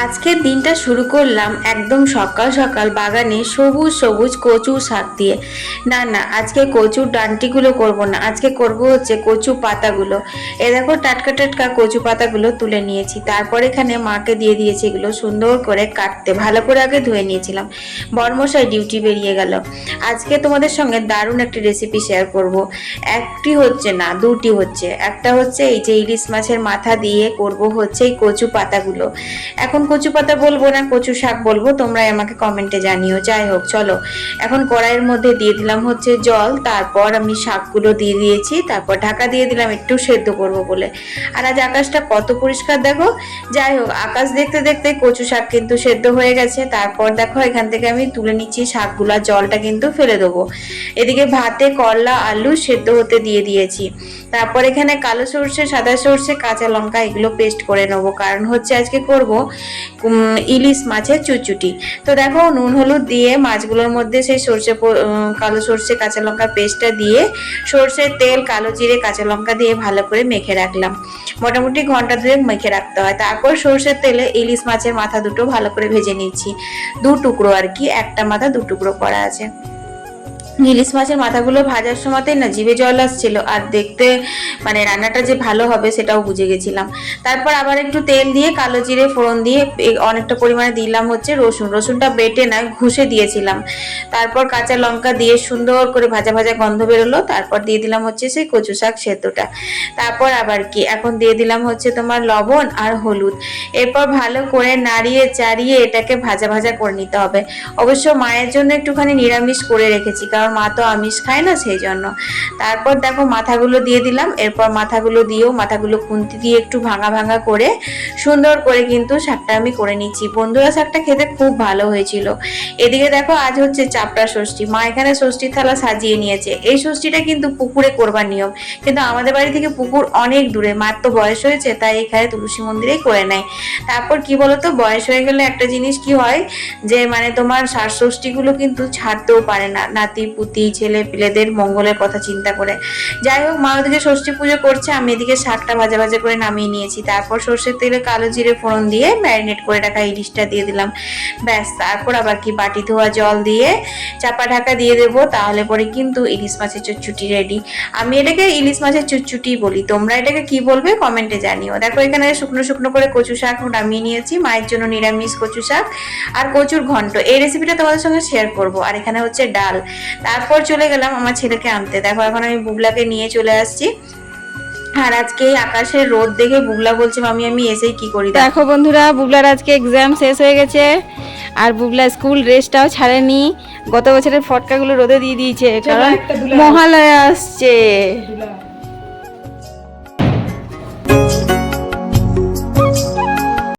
আজকের দিনটা শুরু করলাম একদম সকাল সকাল বাগানে সবুজ সবুজ কচু শাক দিয়ে। না না, আজকে কচুর ডান্টিগুলো করব না, আজকে করব হচ্ছে কচু পাতাগুলো। এ দেখো টাটকা টাটকা কচু পাতাগুলো তুলে নিয়েছি, তারপর এখানে মাকে দিয়ে দিয়েছি এগুলো সুন্দর করে কাটতে। ভালো করে আগে ধুয়ে নিয়েছিলাম, বরমশাই ডিউটি বেরিয়ে গেল। আজকে তোমাদের সঙ্গে দারুণ একটি রেসিপি শেয়ার করব। একটি হচ্ছে না, দুটি হচ্ছে। একটা হচ্ছে এই যে ইলিশ মাছের মাথা দিয়ে করব হচ্ছে এই কচু পাতাগুলো। এখন কচু পাতা বলবো না কচু শাক বলবো, তোমরা আমাকে কমেন্টে জানিও। যাই হোক, চলো এখন কড়াইয়ের মধ্যে দিয়ে দিলাম হচ্ছে জল, তারপর আমি শাকগুলো দিয়ে দিয়েছি, তারপর ঢাকা দিয়ে দিলাম একটু সেদ্ধ করব বলে। আর আজ আকাশটা কত পরিষ্কার দেখো। যাই হোক, আকাশ দেখতে দেখতে কচু শাক কিন্তু সেদ্ধ হয়ে গেছে। তারপর দেখো এখান থেকে আমি তুলে নিচ্ছি শাকগুলা, জলটা কিন্তু ফেলে দেবো। এদিকে ভাতে করলা আলু সেদ্ধ হতে দিয়ে দিয়েছি। তারপর এখানে কালো সর্ষে, সাদা সর্ষে, কাঁচা লঙ্কা এগুলো পেস্ট করে নেবো, কারণ হচ্ছে আজকে করব ইলিশ মাছের চুচুটি। তো দেখো নুন হলুদ দিয়ে মাছগুলোর মধ্যে সেই কালো সর্ষে কাঁচা লঙ্কার পেস্টটা দিয়ে সর্ষের তেল, কালো জিরে, কাঁচা লঙ্কা দিয়ে ভালো করে মেখে রাখলাম। মোটামুটি ঘন্টা দুয়েক মেখে রাখতে হয়। তারপর সর্ষের তেলে ইলিশ মাছের মাথা দুটো ভালো করে ভেজে নিচ্ছি, দু টুকরো আর কি, একটা মাথা দু টুকরো করা আছে। ইলিশ মাছের মাথাগুলো ভাজার সময়তেই না জিভে জল আসছিল, আর দেখতে মানে রান্নাটা যে ভালো হবে সেটাও বুঝে গেছিলাম। তারপর আবার একটু তেল দিয়ে কালো জিরে ফোড়ন দিয়ে অনেকটা পরিমাণে দিলাম হচ্ছে রসুনটা বেটে নয় ঘষে দিয়েছিলাম। তারপর কাঁচা লঙ্কা দিয়ে সুন্দর করে ভাজা ভাজা গন্ধ বেরোলো, তারপর দিয়ে দিলাম হচ্ছে সেই কচু শাক সেদ্ধটা। তারপর আবার কি এখন দিয়ে দিলাম হচ্ছে তোমার লবণ আর হলুদ। এরপর ভালো করে নাড়িয়ে চাড়িয়ে এটাকে ভাজা ভাজা করে নিতে হবে। অবশ্য মায়ের জন্য একটুখানি নিরামিষ করে রেখেছি, কারণ মা তো আমিষ খায় না, সেই জন্য। তারপর দেখো মাথাগুলো দিয়ে দিলাম। এরপর মাথাগুলো দিয়েও মাথাগুলো খুন্তি দিয়ে একটু ভাঙা ভাঙা করে সুন্দর করে কিন্তু শাকটা আমি করে নিচ্ছি। বন্ধুরা, শাকটা খেতে খুব ভালো হয়েছিল। এদিকে দেখো আজ হচ্ছে চাপড়া ষষ্ঠী, মা এখানে ষষ্ঠীর থালা সাজিয়ে নিয়েছে। এই ষষ্ঠীটা কিন্তু পুকুরে করবার নিয়ম, কিন্তু আমাদের বাড়ি থেকে পুকুর অনেক দূরে, মার তো বয়স হয়েছে, তাই এখানে তুলসী মন্দিরেই করে নেয়। তারপর কি বলতো, বয়স হয়ে গেলে একটা জিনিস কি হয় যে মানে তোমার ষষ্ঠীগুলো কিন্তু ছাড়তেও পারে না, নাতি পুতি ছেলে পিলেদের মঙ্গলের কথা চিন্তা করে। যাই হোক, মা ওদিকে ষষ্ঠী পুজো করছে, আমি এদিকে শাকটা ভাজা ভাজা করে নামিয়ে নিয়েছি। তারপর সর্ষের তেলে কালো জিরে ফোড়ন দিয়ে ম্যারিনেট করে রাখা ইলিশটা দিয়ে দিলাম, ব্যাস। তারপর আবার কি বাটি ধোয়া জল দিয়ে চাপা ঢাকা দিয়ে দেবো, তাহলে পরে কিন্তু ইলিশ মাছের চুচুটি রেডি। আমি এটাকে ইলিশ মাছের চুচুটি বলি, তোমরা এটাকে কি বলবে কমেন্টে জানিও। দেখো এখানে শুকনো শুকনো করে কচু শাক নামিয়ে নিয়েছি, মায়ের জন্য নিরামিষ কচু শাক আর কচুর ঘন্ট। এই রেসিপিটা তোমাদের সঙ্গে শেয়ার করব। আর এখানে হচ্ছে ডাল। তারপর চলে গেলাম আমার ছেলেকে আনতে। দেখো এখন আমি বুবলাকে নিয়ে চলে আসছি। আর আজকে আকাশের রোদ দেখে বুবলা বলছে মামি আমি এসেই কি করি। দেখো বন্ধুরা, বুবলার আজকে এক্সাম শেষ হয়ে গেছে, আর বুবলা স্কুল ড্রেসটাও ছাড়েনি। গত বছরের ফটকাগুলো রোদে দিয়ে দিয়েছে, কারণ মহালয়া আসছে।